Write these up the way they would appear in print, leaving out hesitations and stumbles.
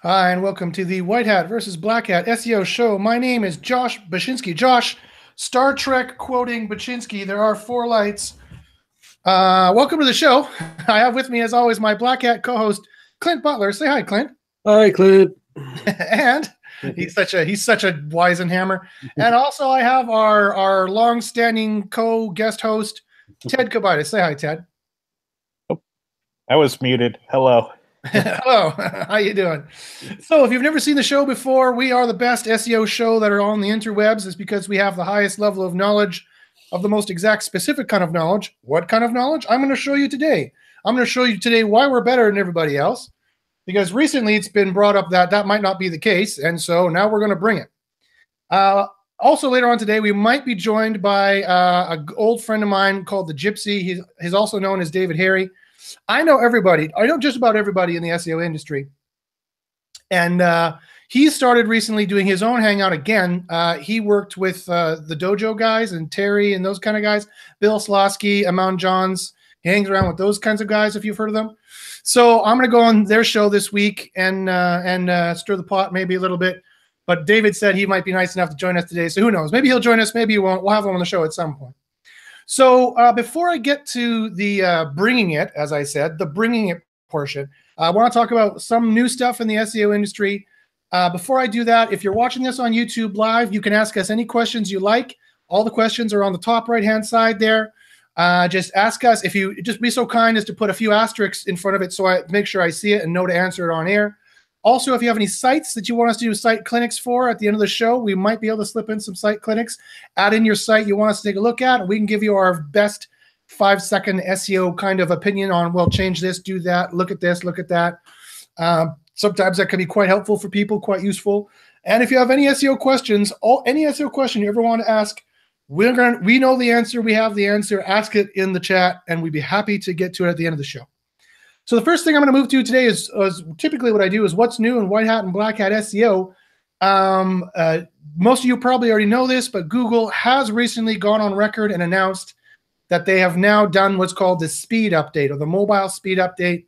Hi, and welcome to the White Hat versus Black Hat SEO Show. My name is Josh Bachynski. Josh, Star Trek quoting Bachynski, there are four lights. Welcome to the show. I have with me, as always, my Black Hat co-host, Clint Butler. Say hi, Clint. Hi, Clint. And he's such a Weisenhammer. And also I have our long-standing co-guest host, Ted Kabitis. Say hi, Ted. Oh, I was muted. Hello. Hello, how you doing? So if you've never seen the show before, we are the best SEO show that are on the interwebs. It's because we have the highest level of knowledge of the most exact specific kind of knowledge. What kind of knowledge? I'm going to show you today. I'm going to show you today why we're better than everybody else, because recently it's been brought up that that might not be the case, and so now we're going to bring it. Also later on today, we might be joined by an old friend of mine called the Gypsy. He's also known as David Harry. I know everybody. I know just about everybody in the SEO industry. And he started recently doing his own hangout again. He worked with the Dojo guys and Terry and those kind of guys, Bill Slosky, Amon Johns. He hangs around with those kinds of guys, if you've heard of them. So I'm going to go on their show this week and stir the pot maybe a little bit. But David said he might be nice enough to join us today. So who knows? Maybe he'll join us. Maybe he won't. We'll have him on the show at some point. So before I get to the bringing it, as I said, the bringing it portion, I want to talk about some new stuff in the SEO industry. Before I do that, if you're watching this on YouTube Live, you can ask us any questions you like. All the questions are on the top right-hand side there. Just ask us. If you just be so kind as to put a few asterisks in front of it so I make sure I see it and know to answer it on air. Also, if you have any sites that you want us to do site clinics for at the end of the show, we might be able to slip in some site clinics. Add in your site you want us to take a look at, and we can give you our best 5-second SEO kind of opinion on, well, change this, do that, look at this, look at that. Sometimes that can be quite helpful for people, quite useful. And if you have any SEO questions, any SEO question you ever want to ask, we know the answer, we have the answer. Ask it in the chat, and we'd be happy to get to it at the end of the show. So the first thing I'm going to move to today is typically what I do is what's new in White Hat and Black Hat SEO. Most of you probably already know this, but Google has recently gone on record and announced that they have now done what's called the speed update, or the mobile speed update.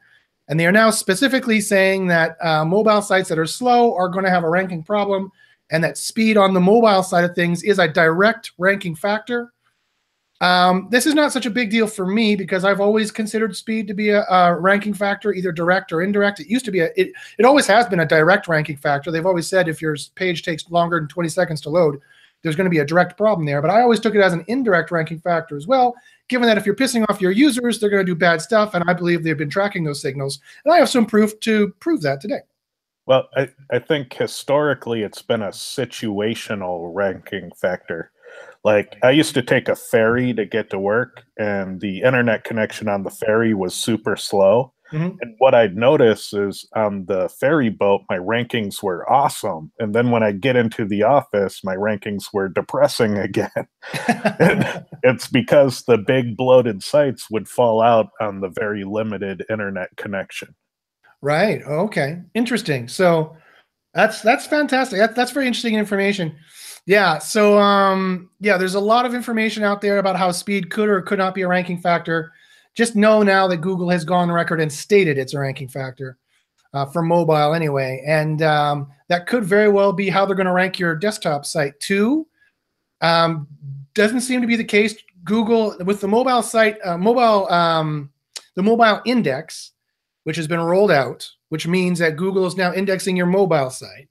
And they are now specifically saying that mobile sites that are slow are going to have a ranking problem, and that speed on the mobile side of things is a direct ranking factor. This is not such a big deal for me because I've always considered speed to be a ranking factor, either direct or indirect. It used to be it always has been a direct ranking factor. They've always said if your page takes longer than 20 seconds to load, there's going to be a direct problem there. But I always took it as an indirect ranking factor as well, given that if you're pissing off your users, they're going to do bad stuff. And I believe they've been tracking those signals. And I have some proof to prove that today. Well, I think historically it's been a situational ranking factor. Like, I used to take a ferry to get to work, and the internet connection on the ferry was super slow. Mm-hmm. And what I'd notice is on the ferry boat, my rankings were awesome. And then when I get into the office, my rankings were depressing again. And it's because the big bloated sites would fall out on the very limited internet connection. Right. Okay. Interesting. So that's fantastic. That's very interesting information. Yeah. So, yeah, there's a lot of information out there about how speed could or could not be a ranking factor. Just know now that Google has gone on record and stated it's a ranking factor for mobile anyway. And that could very well be how they're going to rank your desktop site too. Doesn't seem to be the case. Google, with the mobile site, the mobile index, which has been rolled out, which means that Google is now indexing your mobile site.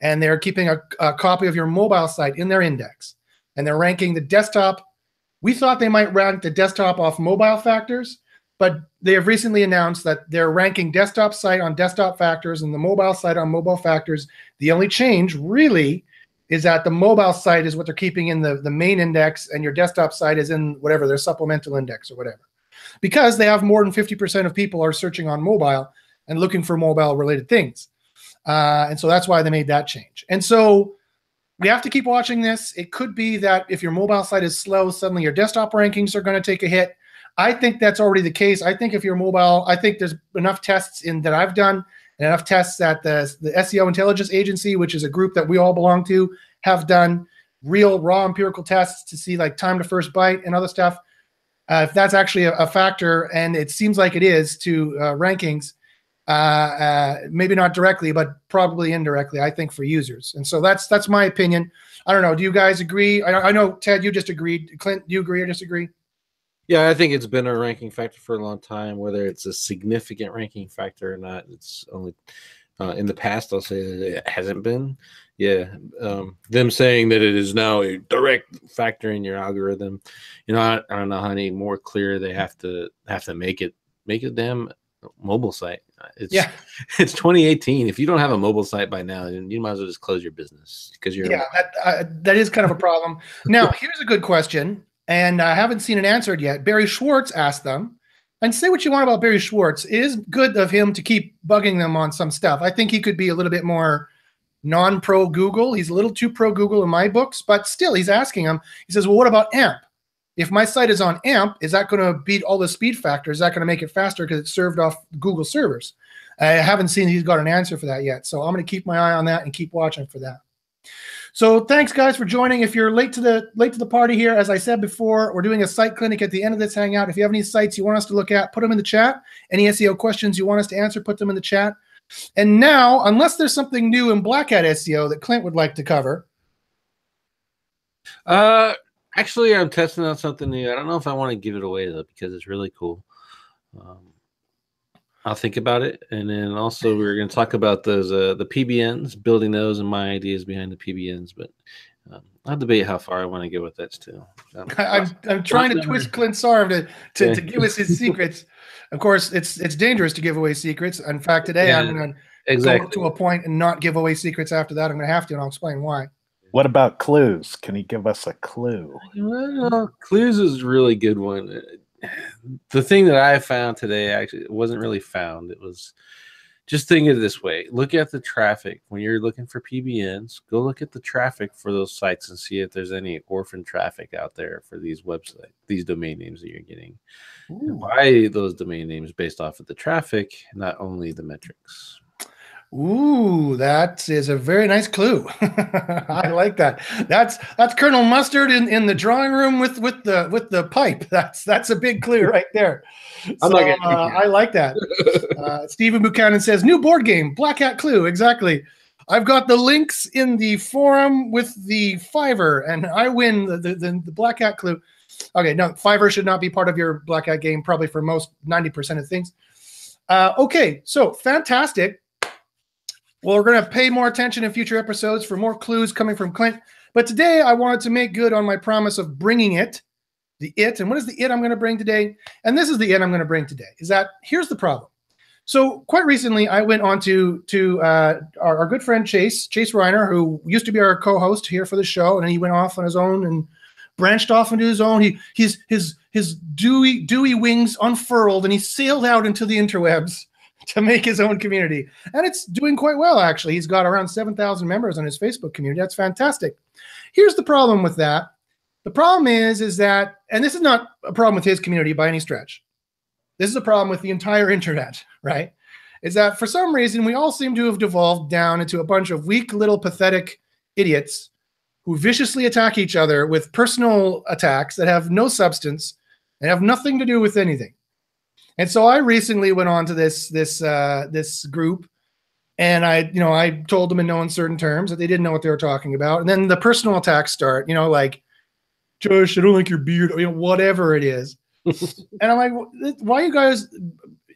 And they're keeping a copy of your mobile site in their index. And they're ranking the desktop. We thought they might rank the desktop off mobile factors, but they have recently announced that they're ranking desktop site on desktop factors and the mobile site on mobile factors. The only change really is that the mobile site is what they're keeping in the main index, and your desktop site is in whatever, their supplemental index or whatever. Because they have more than 50% of people are searching on mobile and looking for mobile-related things. And so that's why they made that change. And so we have to keep watching this. It could be that if your mobile site is slow, suddenly your desktop rankings are going to take a hit. I think that's already the case. I think if you're mobile, I think there's enough tests that I've done and enough tests that the SEO Intelligence Agency, which is a group that we all belong to, have done real raw empirical tests to see like time to first byte and other stuff. If that's actually a factor, and it seems like it is to rankings, maybe not directly, but probably indirectly, I think, for users. And so that's my opinion. I don't know. Do you guys agree? I know, Ted, you just agreed. Clint, do you agree or disagree? Yeah, I think it's been a ranking factor for a long time. Whether it's a significant ranking factor or not, it's only in the past. I'll say that it hasn't been. Yeah, them saying that it is now a direct factor in your algorithm. I don't know how any more clear they have to make it a damn mobile site. It's 2018. If you don't have a mobile site by now, then you might as well just close your business because you're that is kind of a problem. Now, here's a good question, and I haven't seen it answered yet. Barry Schwartz asked them, and say what you want about Barry Schwartz. It is good of him to keep bugging them on some stuff. I think he could be a little bit more non-pro Google. He's a little too pro Google in my books, but still, he's asking him. He says, well, what about AMP? If my site is on AMP, is that going to beat all the speed factors? Is that going to make it faster because it's served off Google servers? I haven't seen he's got an answer for that yet. So I'm going to keep my eye on that and keep watching for that. So thanks, guys, for joining. If you're late to the party here, as I said before, we're doing a site clinic at the end of this hangout. If you have any sites you want us to look at, put them in the chat. Any SEO questions you want us to answer, put them in the chat. And now, unless there's something new in Black Hat SEO that Clint would like to cover. Actually, I'm testing out something new. I don't know if I want to give it away, though, because it's really cool. I'll think about it. And then also we're going to talk about those the PBNs, building those and my ideas behind the PBNs. But I'll debate how far I want to go with that still. I'm trying to twist Clint's arm to give us his secrets. Of course, it's dangerous to give away secrets. In fact, today I'm going to go to a point and not give away secrets after that. I'm going to have to, and I'll explain why. What about clues? Can you give us a clue? Well, clues is a really good one. The thing that I found today, actually, it wasn't really found. It was just think of it this way. Look at the traffic. When you're looking for PBNs, go look at the traffic for those sites and see if there's any orphan traffic out there for these websites, these domain names that you're getting. And buy those domain names based off of the traffic, not only the metrics. Ooh, that is a very nice clue. I like that. That's Colonel Mustard in the drawing room with the pipe. That's a big clue right there. So, I like that. Stephen Buchanan says, new board game, Black Hat Clue. Exactly. I've got the links in the forum with the Fiverr, and I win the Black Hat Clue. Okay, no, Fiverr should not be part of your Black Hat game, probably for most 90% of things. Okay, so fantastic. Well, we're going to pay more attention in future episodes for more clues coming from Clint. But today I wanted to make good on my promise of bringing it. And what is the it I'm going to bring today? And this is the it I'm going to bring today. Is that here's the problem. So quite recently I went on to our good friend Chase Reiner, who used to be our co-host here for the show, and then he went off on his own and branched off into his own. His dewy wings unfurled, and he sailed out into the interwebs to make his own community. And it's doing quite well, actually. He's got around 7,000 members on his Facebook community. That's fantastic. Here's the problem with that. The problem is that, and this is not a problem with his community by any stretch. This is a problem with the entire internet, right? Is that for some reason, we all seem to have devolved down into a bunch of weak, little, pathetic idiots who viciously attack each other with personal attacks that have no substance and have nothing to do with anything. And so I recently went on to this group, and I told them in no uncertain terms that they didn't know what they were talking about. And then the personal attacks start, like, Josh, I don't like your beard, whatever it is. And I'm like, why you guys?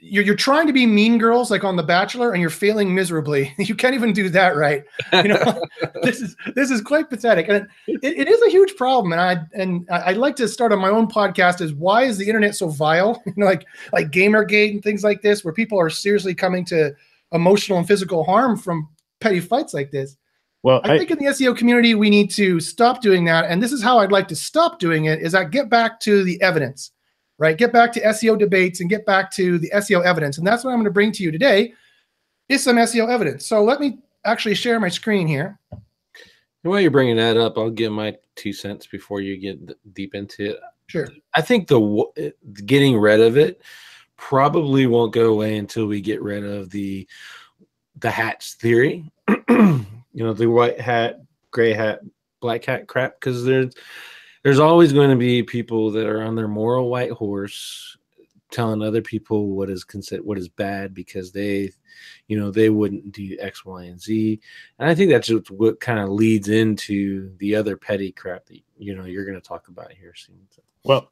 You're trying to be mean girls like on The Bachelor, and you're failing miserably. You can't even do that right. This is quite pathetic, and it is a huge problem. And I'd like to start on my own podcast. Is why is the internet so vile? Like Gamergate and things like this, where people are seriously coming to emotional and physical harm from petty fights like this. Well, I think in the SEO community we need to stop doing that, and this is how I'd like to stop doing it. Is that get back to the evidence. Right, get back to SEO debates and get back to the SEO evidence. And that's what I'm going to bring to you today is some SEO evidence. So let me actually share my screen here. And while you're bringing that up, I'll give my 2 cents before you get deep into it. Sure. I think the getting rid of it probably won't go away until we get rid of the hats theory. The white hat, gray hat, black hat crap, because there's always going to be people that are on their moral white horse telling other people what is bad because they, they wouldn't do X, Y, and Z. And I think that's just what kind of leads into the other petty crap that, you're going to talk about here soon. So. Well,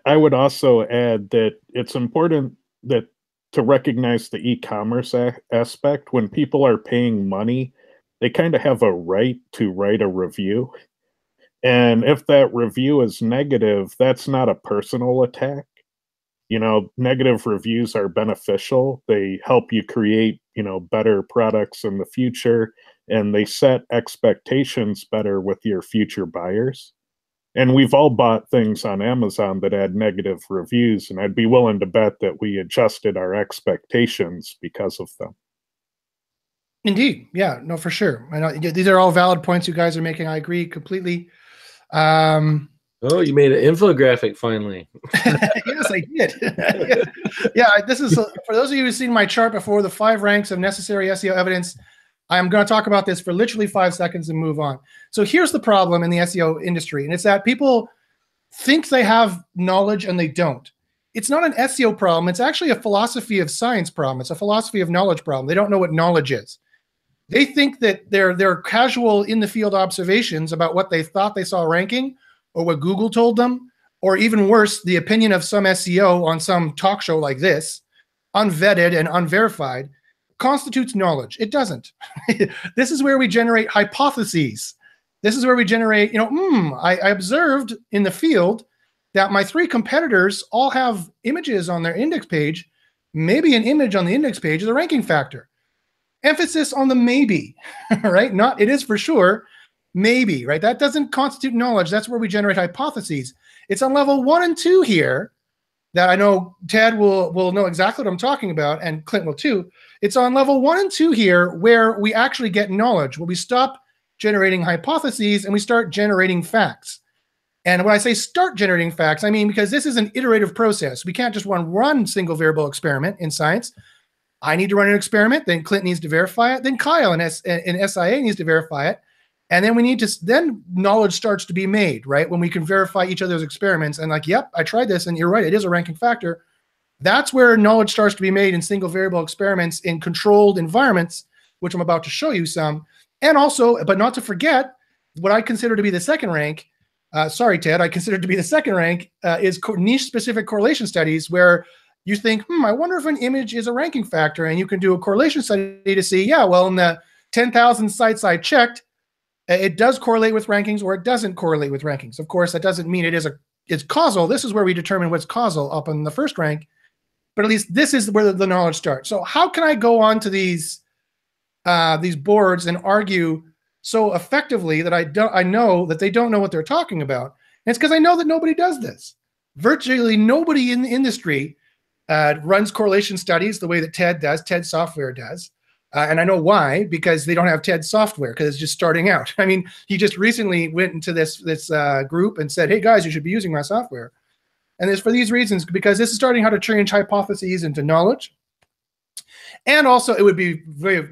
I would also add that it's important to recognize the e-commerce aspect. When people are paying money, they kind of have a right to write a review. And if that review is negative, that's not a personal attack. Negative reviews are beneficial. They help you create, better products in the future, and they set expectations better with your future buyers. And we've all bought things on Amazon that had negative reviews, and I'd be willing to bet that we adjusted our expectations because of them. Indeed. Yeah, no, for sure. I know these are all valid points you guys are making. I agree completely. Oh, you made an infographic finally. Yes, I did. Yeah, this is for those of you who've seen my chart before, the 5 ranks of necessary SEO evidence. I'm going to talk about this for literally 5 seconds and move on. So here's the problem in the SEO industry, and it's that people think they have knowledge and they don't. It's not an SEO problem. It's actually a philosophy of science problem. It's a philosophy of knowledge problem. They don't know what knowledge is. They think that they're casual in the field observations about what they thought they saw ranking, or what Google told them, or even worse, the opinion of some SEO on some talk show like this, unvetted and unverified, constitutes knowledge. It doesn't. This is where we generate hypotheses. This is where we generate, I observed in the field that my 3 competitors all have images on their index page. Maybe an image on the index page is a ranking factor. Emphasis on the maybe, right? Not it is for sure, maybe, right? That doesn't constitute knowledge. That's where we generate hypotheses. It's on level 1 and 2 here that I know Ted will know exactly what I'm talking about, and Clint will too. It's on level 1 and 2 here where we actually get knowledge, where we stop generating hypotheses and we start generating facts. And when I say start generating facts, I mean because this is an iterative process. We can't just run single variable experiment in science. I need to run an experiment, then Clint needs to verify it, then Kyle in SIA needs to verify it. And then we need to, then knowledge starts to be made, right? When we can verify each other's experiments and like, yep, I tried this and you're right, it is a ranking factor. That's where knowledge starts to be made in single variable experiments in controlled environments, which I'm about to show you some. And also, but not to forget, what I consider to be the second rank, sorry, Ted, I consider to be the second rank is niche specific correlation studies where you think, I wonder if an image is a ranking factor, and you can do a correlation study to see, yeah, well, in the 10,000 sites I checked, it does correlate with rankings or it doesn't correlate with rankings. Of course, that doesn't mean it's causal. This is where we determine what's causal up in the first rank, but at least this is where the knowledge starts. So how can I go on to these boards and argue so effectively that I know that they don't know what they're talking about? And it's because I know that nobody does this. Virtually nobody in the industry runs correlation studies the way that Ted does, Ted software does. And I know why, because they don't have Ted software, because it's just starting out. I mean, he just recently went into this group and said, hey guys, you should be using my software. And it's for these reasons, because this is starting how to change hypotheses into knowledge. And also it would be very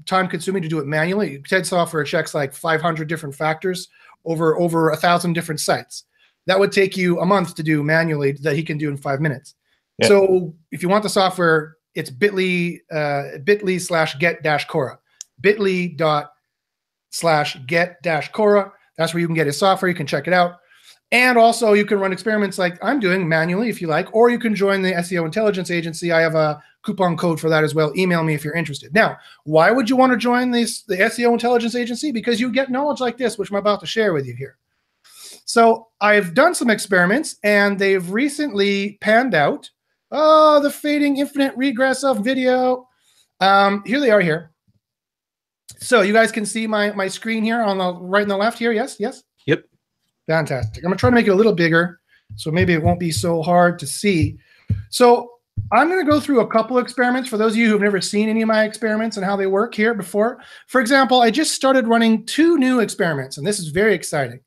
time consuming to do it manually. Ted software checks like 500 different factors over 1,000 different sites. That would take you a month to do manually that he can do in 5 minutes. Yeah. So if you want the software, it's bit.ly/get-cora, bit.ly/get-cora. That's where you can get his software. You can check it out. And also you can run experiments like I'm doing manually if you like, or you can join the SEO Intelligence Agency. I have a coupon code for that as well. Email me if you're interested. Now, why would you want to join the SEO Intelligence Agency? Because you get knowledge like this, which I'm about to share with you here. So I've done some experiments and they've recently panned out. Oh, the fading infinite regress of video. Here they are here. So you guys can see my screen here on the right and the left here. Yes, yes. Yep. Fantastic. I'm gonna try to make it a little bigger, so maybe it won't be so hard to see. So I'm gonna go through a couple experiments for those of you who've never seen any of my experiments and how they work here before. For example, I just started running 2 new experiments, and this is very exciting.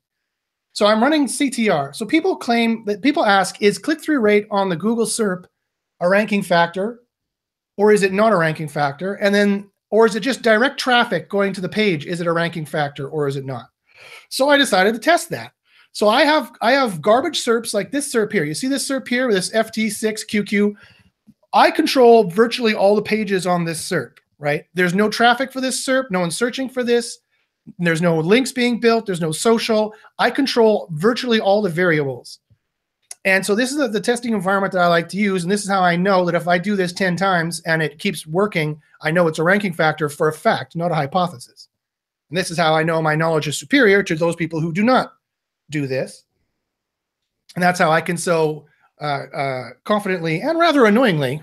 So I'm running CTR. So people ask, is click-through rate on the Google SERP a ranking factor, or is it not a ranking factor? And then, or is it just direct traffic going to the page? Is it a ranking factor or is it not? So I decided to test that. So I have garbage SERPs like this SERP here. You see this SERP here, this FT6QQ. I control virtually all the pages on this SERP, right? There's no traffic for this SERP. No one's searching for this. There's no links being built. There's no social. I control virtually all the variables. And so this is the testing environment that I like to use. And this is how I know that if I do this 10 times and it keeps working, I know it's a ranking factor for a fact, not a hypothesis. And this is how I know my knowledge is superior to those people who do not do this. And that's how I can so confidently and rather annoyingly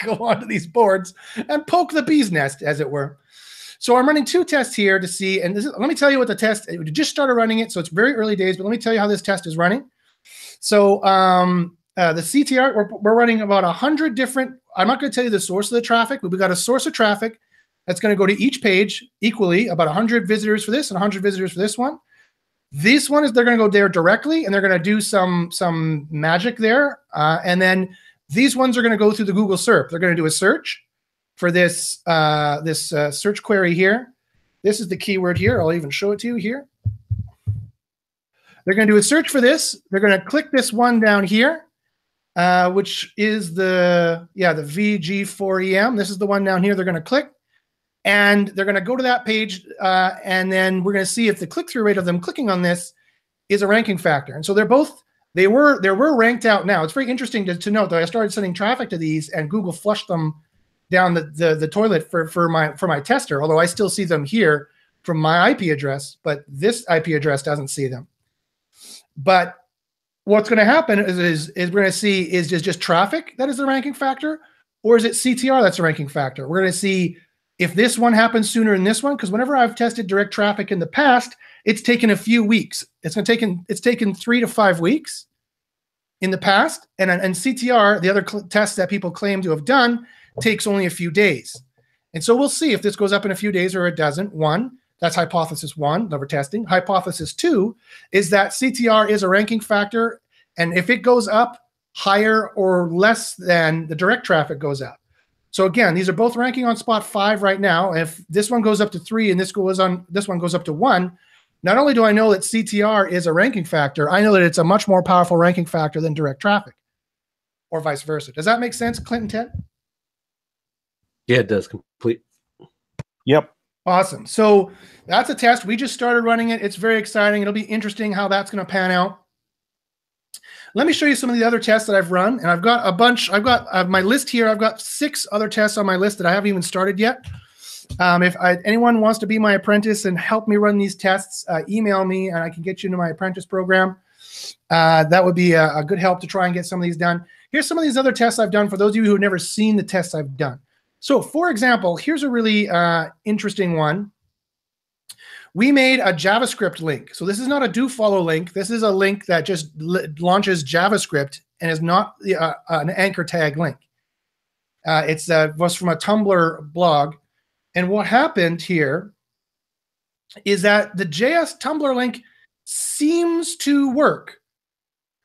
go onto these boards and poke the bee's nest, as it were. So I'm running 2 tests here to see, and let me tell you what the test, we just started running it, so it's very early days, but let me tell you how this test is running. So the CTR, we're running about 100 different, I'm not going to tell you the source of the traffic, but we've got a source of traffic that's going to go to each page equally, about 100 visitors for this and 100 visitors for this one. This one is they're going to go there directly, and they're going to do some magic there. And then these ones are going to go through the Google SERP. They're going to do a search for this search query here. This is the keyword here. I'll even show it to you here. They're going to do a search for this. They're going to click this one down here, which is the VG4EM. This is the one down here they're going to click. And they're going to go to that page, and then we're going to see if the click-through rate of them clicking on this is a ranking factor. And so they were ranked out now. It's very interesting to note that I started sending traffic to these, and Google flushed them down the toilet for my tester, although I still see them here from my IP address, but this IP address doesn't see them. But what's going to happen is we're going to see is just traffic that is the ranking factor, or is it CTR that's a ranking factor? We're going to see if this one happens sooner than this one, because whenever I've tested direct traffic in the past, it's taken a few weeks. It's taken 3 to 5 weeks in the past, and CTR, the other tests that people claim to have done, takes only a few days. And so we'll see if this goes up in a few days or it doesn't. One, that's hypothesis 1 that we're testing. Hypothesis 2 is that CTR is a ranking factor, and if it goes up higher or less than the direct traffic goes up. So again, these are both ranking on spot 5 right now. If this one goes up to 3 and this one goes up to 1, not only do I know that CTR is a ranking factor, I know that it's a much more powerful ranking factor than direct traffic, or vice versa. Does that make sense, Clinton Ted? Yeah, it does. Complete. Yep. Awesome. So that's a test. We just started running it. It's very exciting. It'll be interesting how that's going to pan out. Let me show you some of the other tests that I've run. And I've got a bunch. I've got my list here. I've got 6 other tests on my list that I haven't even started yet. If anyone wants to be my apprentice and help me run these tests, email me and I can get you into my apprentice program. That would be a good help to try and get some of these done. Here's some of these other tests I've done for those of you who have never seen the tests I've done. So for example, here's a really interesting one. We made a JavaScript link. So this is not a do-follow link. This is a link that just launches JavaScript and is not an anchor tag link. It was from a Tumblr blog. And what happened here is that the JS Tumblr link seems to work.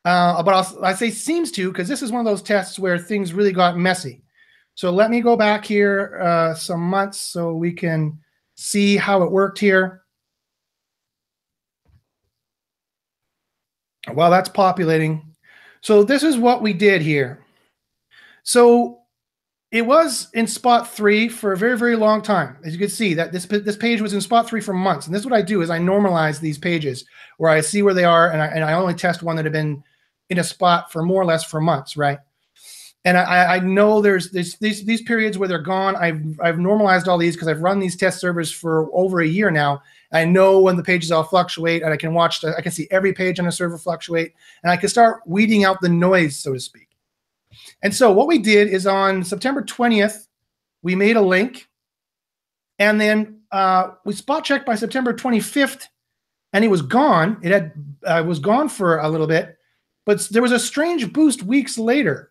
But I say seems to because this is one of those tests where things really got messy. So let me go back here some months so we can see how it worked here. While that's populating. So this is what we did here. So it was in spot 3 for a very, very long time. As you can see, that this page was in spot 3 for months. And this is what I do is I normalize these pages where I see where they are, and I only test one that had been in a spot for more or less for months, right? And I know there's these periods where they're gone. I've normalized all these because I've run these test servers for over a year now. I know when the pages all fluctuate, and I can see every page on a server fluctuate, and I can start weeding out the noise, so to speak. And so what we did is on September 20th, we made a link, and then we spot checked by September 25th, and it was gone. It was gone for a little bit, but there was a strange boost weeks later.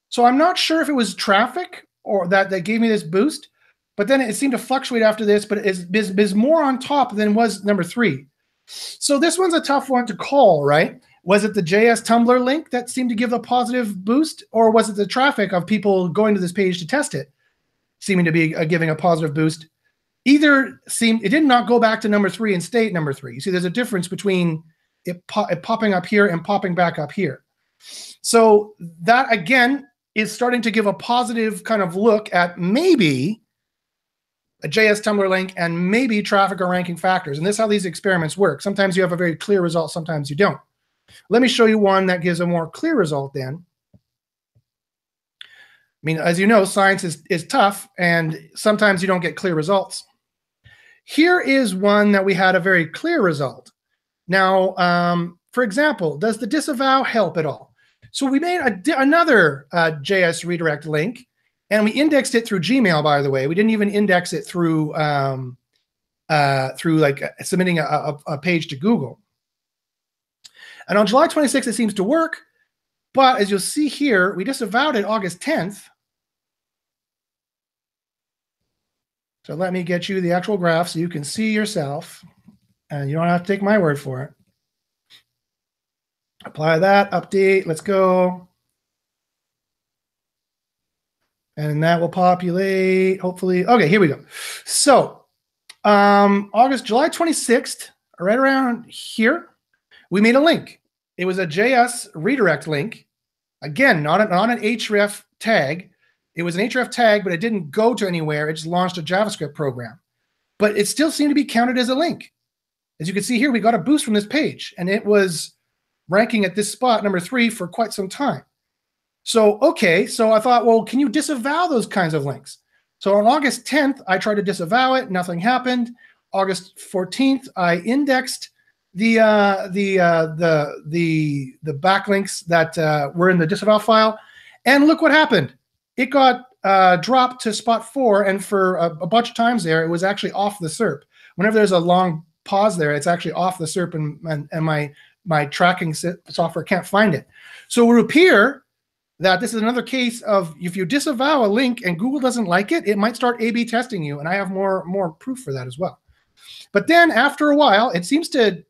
So I'm not sure if it was traffic or that gave me this boost, but then it seemed to fluctuate after this, but it's more on top than was number 3. So this one's a tough one to call, right? Was it the JS Tumblr link that seemed to give a positive boost, or was it the traffic of people going to this page to test it seeming to be giving a positive boost? It did not go back to number 3 and stay at number 3. You see, there's a difference between it popping up here and popping back up here. So that, again, is starting to give a positive kind of look at maybe a JS Tumblr link and maybe traffic or ranking factors. And this is how these experiments work. Sometimes you have a very clear result, sometimes you don't. Let me show you one that gives a more clear result then. I mean, as you know, science is tough, and sometimes you don't get clear results. Here is one that we had a very clear result. Now, for example, does the disavow help at all? So we made another JS redirect link, and we indexed it through Gmail, by the way. We didn't even index it through like submitting a page to Google. And on July 26th, it seems to work. But as you'll see here, we disavowed it August 10th. So let me get you the actual graph so you can see yourself. And you don't have to take my word for it. Apply that, update, let's go. And that will populate, hopefully. Okay, here we go. So July 26th, right around here, we made a link. It was a JS redirect link. Again, not an href tag. It was an href tag, but it didn't go to anywhere. It just launched a JavaScript program. But it still seemed to be counted as a link. As you can see here, we got a boost from this page, and it was ranking at this spot, number 3, for quite some time. So, okay, so I thought, well, can you disavow those kinds of links? So on August 10th, I tried to disavow it. Nothing happened. August 14th, I indexed the backlinks that were in the disavow file, and look what happened. It got dropped to spot 4, and for a bunch of times there, it was actually off the SERP. Whenever there's a long pause there, it's actually off the SERP, and my tracking software can't find it. So it would appear that this is another case of if you disavow a link and Google doesn't like it, it might start A/B testing you, and I have more proof for that as well. But then after a while, it seems to,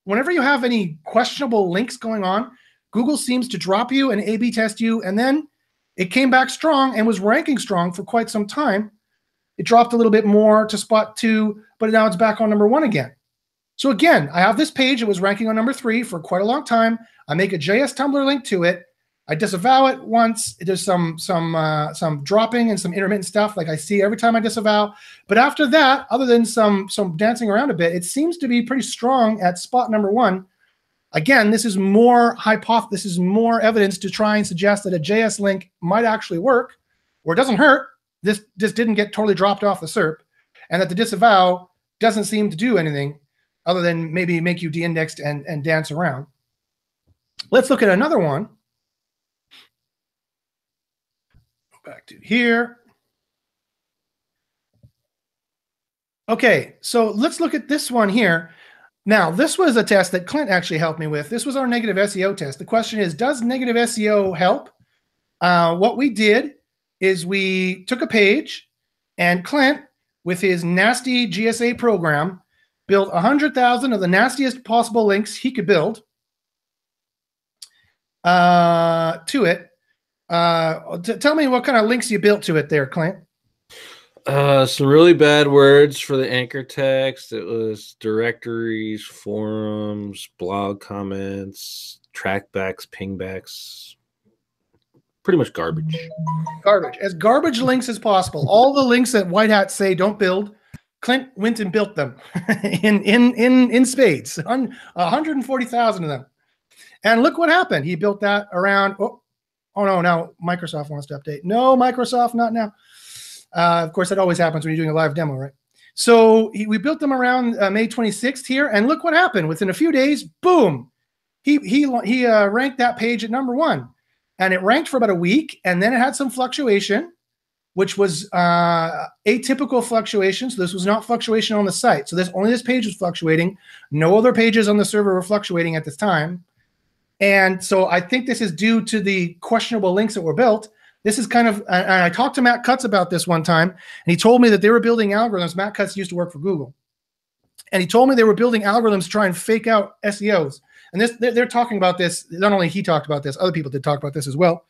whenever you have any questionable links going on, Google seems to drop you and A/B test you, and then it came back strong and was ranking strong for quite some time. It dropped a little bit more to spot 2, but now it's back on number 1 again. So again, I have this page. It was ranking on number 3 for quite a long time. I make a JS Tumblr link to it. I disavow it once. There's some dropping and some intermittent stuff like I see every time I disavow. But after that, other than some dancing around a bit, it seems to be pretty strong at spot number 1. Again, this is more evidence to try and suggest that a JS link might actually work, or it doesn't hurt. This didn't get totally dropped off the SERP, and that the disavow doesn't seem to do anything other than maybe make you de-indexed and dance around. Let's look at another one. Go back to here. Okay, so let's look at this one here. Now, this was a test that Clint actually helped me with. This was our negative SEO test. The question is, does negative SEO help? What we did is we took a page, and Clint, with his nasty GSA program, built 100,000 of the nastiest possible links he could build to it. Tell me what kind of links you built to it there, Clint. Some really bad words for the anchor text. It was directories, forums, blog comments, trackbacks, pingbacks. Pretty much garbage. Garbage. As garbage links as possible. All the links that White Hats say don't build, Clint went and built them in spades. 140,000 of them. And look what happened. He built that around, oh no, now Microsoft wants to update. No, Microsoft, not now. Of course, that always happens when you're doing a live demo, right? So we built them around May 26th here, and look what happened. Within a few days, boom, he ranked that page at number 1. And it ranked for about a week, and then it had some fluctuation, which was atypical fluctuation. So this was not fluctuation on the site. So only this page was fluctuating. No other pages on the server were fluctuating at this time. And so I think this is due to the questionable links that were built. This is kind of, and I talked to Matt Cutts about this one time, and he told me that they were building algorithms. Matt Cutts used to work for Google. And he told me they were building algorithms to try and fake out SEOs. And they're talking about this. Not only he talked about this, other people did talk about this as well.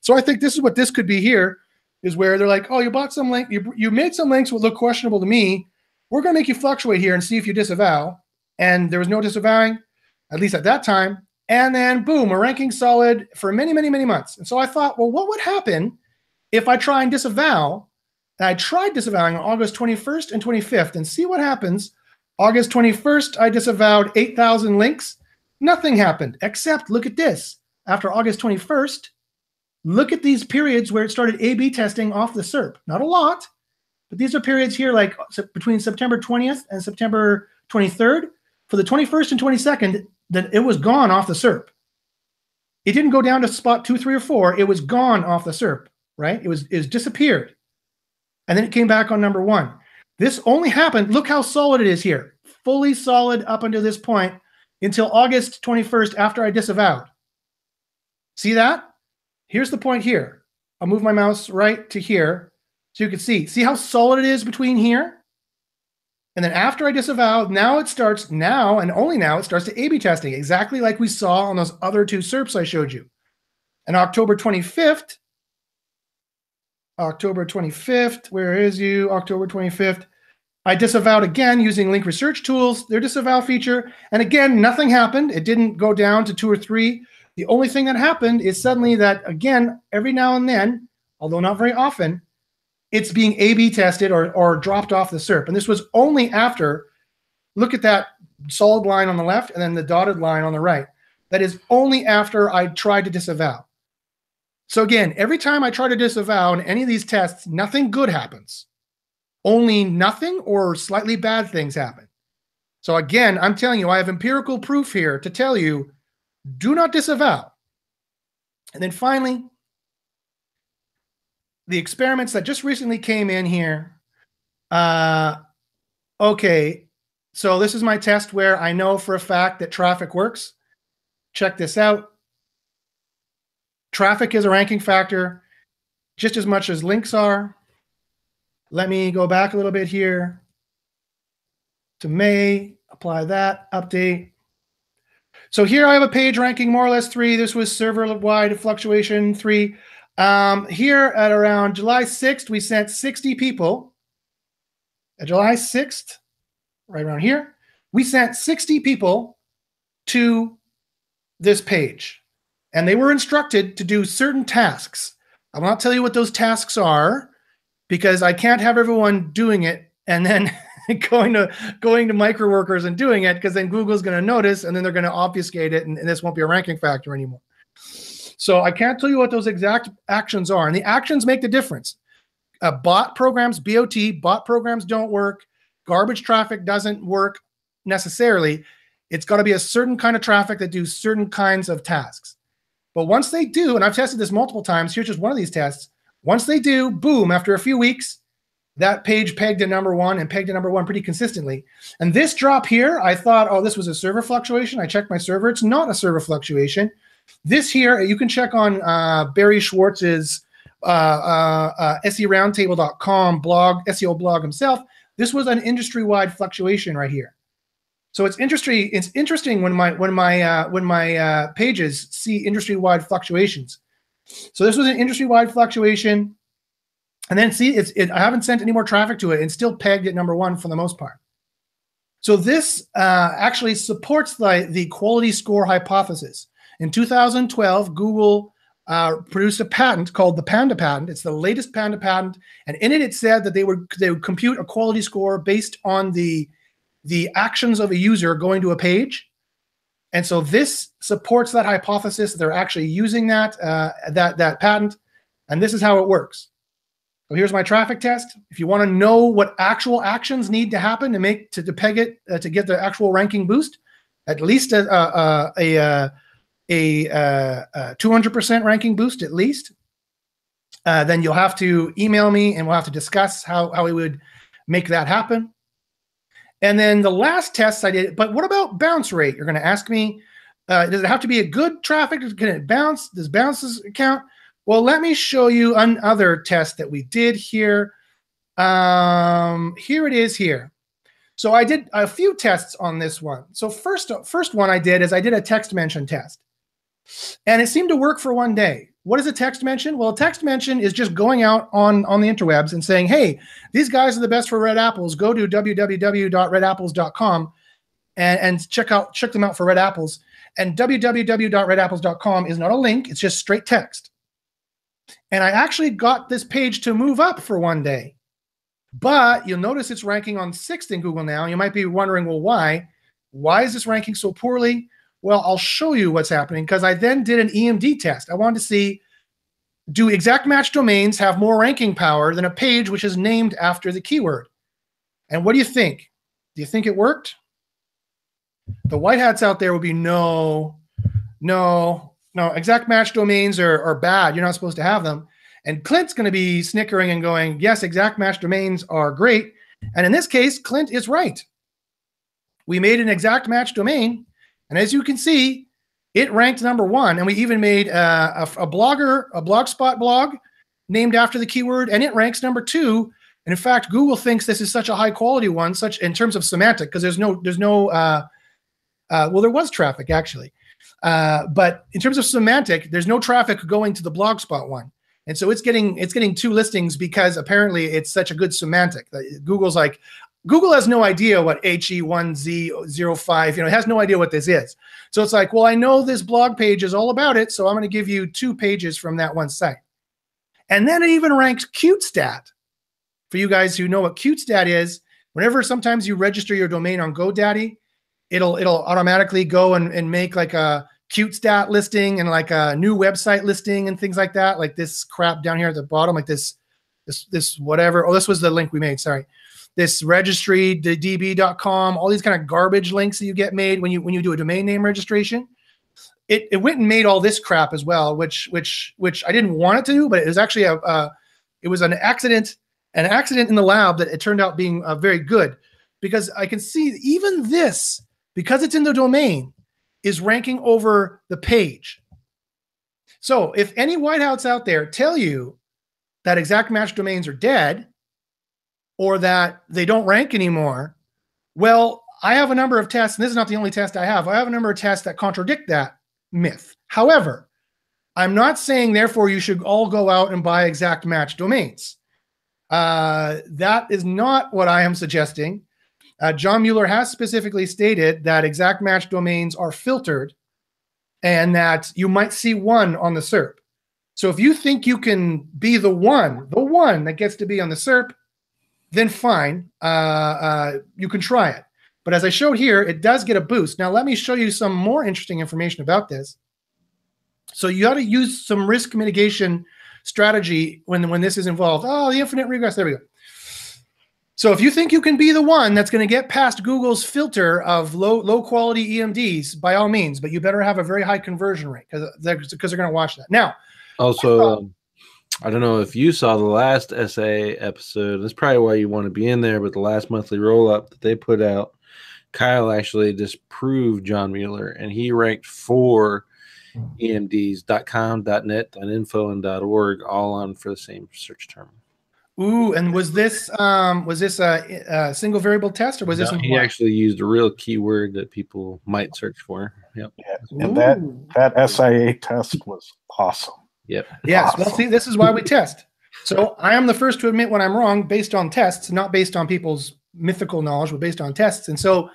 So I think this is what this could be here, is where they're like, oh, you bought some link, you made some links that look questionable to me. We're going to make you fluctuate here and see if you disavow. And there was no disavowing. at least at that time. And then boom, we're ranking solid for many, many, many months. And so I thought, well, what would happen if I try and disavow? And I tried disavowing on August 21st and 25th and see what happens. August 21st, I disavowed 8,000 links. Nothing happened, except look at this. After August 21st, look at these periods where it started A/B testing off the SERP. Not a lot, but these are periods here like between September 20th and September 23rd. For the 21st and 22nd, then it was gone off the SERP. It didn't go down to spot 2, 3, or 4. It was gone off the SERP, right? It was disappeared. And then it came back on number 1. This only happened, look how solid it is here. Fully solid up until this point until August 21st after I disavowed. See that? Here's the point here. I'll move my mouse right to here so you can see. See how solid it is between here? And then after I disavow, now it starts, now and only now, it starts to A/B testing, exactly like we saw on those other 2 SERPs I showed you. And October 25th, where is you? October 25th, I disavowed again using link research tools, their disavow feature. And again, nothing happened. It didn't go down to 2 or 3. The only thing that happened is suddenly that, again, every now and then, although not very often, it's being A/B tested or dropped off the SERP. And this was only after, look at that solid line on the left and then the dotted line on the right. That is only after I tried to disavow. So again, every time I try to disavow in any of these tests, nothing good happens. Only nothing or slightly bad things happen. So again, I'm telling you, I have empirical proof here to tell you, do not disavow. And then finally, the experiments that just recently came in here. Okay, so this is my test where I know for a fact that traffic works. Check this out. Traffic is a ranking factor just as much as links are. Let me go back a little bit here to May, apply that, update. So here I have a page ranking more or less 3. This was server-wide fluctuation 3. Here at around July 6th, we sent 60 people. At July 6th, right around here, we sent 60 people to this page. And they were instructed to do certain tasks. I will not tell you what those tasks are because I can't have everyone doing it and then going to microworkers and doing it, because then Google's going to notice and then they're going to obfuscate it and this won't be a ranking factor anymore. So I can't tell you what those exact actions are. And the actions make the difference. Bot programs, bot programs don't work. Garbage traffic doesn't work necessarily. It's got to be a certain kind of traffic that do certain kinds of tasks. But once they do, and I've tested this multiple times, here's just one of these tests. Once they do, boom, after a few weeks, that page pegged to number 1 and pegged to number 1 pretty consistently. And this drop here, I thought, oh, this was a server fluctuation. I checked my server. It's not a server fluctuation. This here, you can check on Barry Schwartz's SERoundtable.com blog, SEO blog himself. This was an industry-wide fluctuation right here. So it's interesting. It's interesting when my pages see industry-wide fluctuations. So this was an industry-wide fluctuation, and then see, I haven't sent any more traffic to it, and still pegged at number 1 for the most part. So this actually supports the quality score hypothesis. In 2012, Google produced a patent called the Panda patent. It's the latest Panda patent, and in it, it said that they would compute a quality score based on the actions of a user going to a page. And so this supports that hypothesis. They're actually using that patent, and this is how it works. So here's my traffic test. If you want to know what actual actions need to happen to peg it to get the actual ranking boost, at least a 200% ranking boost at least, then you'll have to email me and we'll have to discuss how we would make that happen. And then the last test I did, but what about bounce rate? You're going to ask me, does it have to be a good traffic? Can it bounce? Does bounces count? Well, let me show you another test that we did here. Here it is here. So I did a few tests on this one. So first one I did is I did a text mention test. And it seemed to work for one day. What is a text mention? Well, a text mention is just going out on the interwebs and saying, hey, these guys are the best for red apples. Go to www.redapples.com and check them out for red apples. And www.redapples.com is not a link, it's just straight text. And I actually got this page to move up for one day. But you'll notice it's ranking on 6th in Google now. You might be wondering, well, why? Why is this ranking so poorly? Well, I'll show you what's happening, because I then did an EMD test. I wanted to see, do exact match domains have more ranking power than a page which is named after the keyword? And what do you think? Do you think it worked? The white hats out there would be no. Exact match domains are bad. You're not supposed to have them. And Clint's going to be snickering and going, yes, exact match domains are great. And in this case, Clint is right. We made an exact match domain. And as you can see, it ranked number 1. And we even made a blogspot blog named after the keyword, and it ranks number 2. And in fact, Google thinks this is such a high quality one, such in terms of semantic, because well, there was traffic actually. But in terms of semantic, there's no traffic going to the blogspot one. And so it's getting 2 listings because apparently it's such a good semantic. Google's like, Google has no idea what HE1Z05, it has no idea what this is. So it's like, well, I know this blog page is all about it, so I'm going to give you 2 pages from that one site. And then it even ranked CuteStat. For you guys who know what CuteStat is, whenever sometimes you register your domain on GoDaddy, it'll automatically go and make like a CuteStat listing and like a new website listing and things like that, like this crap down here at the bottom, like this whatever. Oh, this was the link we made. Sorry. This registry, the db.com, all these kind of garbage links that you get made when you do a domain name registration. It went and made all this crap as well, which I didn't want it to do, but it was actually it was an accident in the lab that it turned out being very good, because I can see even this, because it's in the domain, is ranking over the page. So if any whiteouts out there tell you that exact match domains are dead, or that they don't rank anymore, well, I have a number of tests, and this is not the only test I have. I have a number of tests that contradict that myth. However, I'm not saying, therefore, you should all go out and buy exact match domains. That is not what I am suggesting. John Mueller has specifically stated that exact match domains are filtered and that you might see one on the SERP. So if you think you can be the one that gets to be on the SERP, then fine, you can try it. But as I showed here, it does get a boost. Now, let me show you some more interesting information about this. So you got to use some risk mitigation strategy when this is involved. Oh, the infinite regress, there we go. So if you think you can be the one that's going to get past Google's filter of low quality EMDs, by all means, but you better have a very high conversion rate because they're going to watch that. Now, also, I don't know if you saw the last SA episode. That's probably why you want to be in there, but the last monthly roll-up that they put out, Kyle actually disproved John Mueller, and he ranked 4 EMDs, .com, .net, .info, and .org, all on for the same search term. Ooh, and was this a single variable test, or was this? He actually used a real keyword that people might search for. Yep. Yeah, and that SIA test was awesome. Yep. Yes. Awesome. Well, see, this is why we test. So I am the first to admit when I'm wrong, based on tests, not based on people's mythical knowledge, but based on tests. And so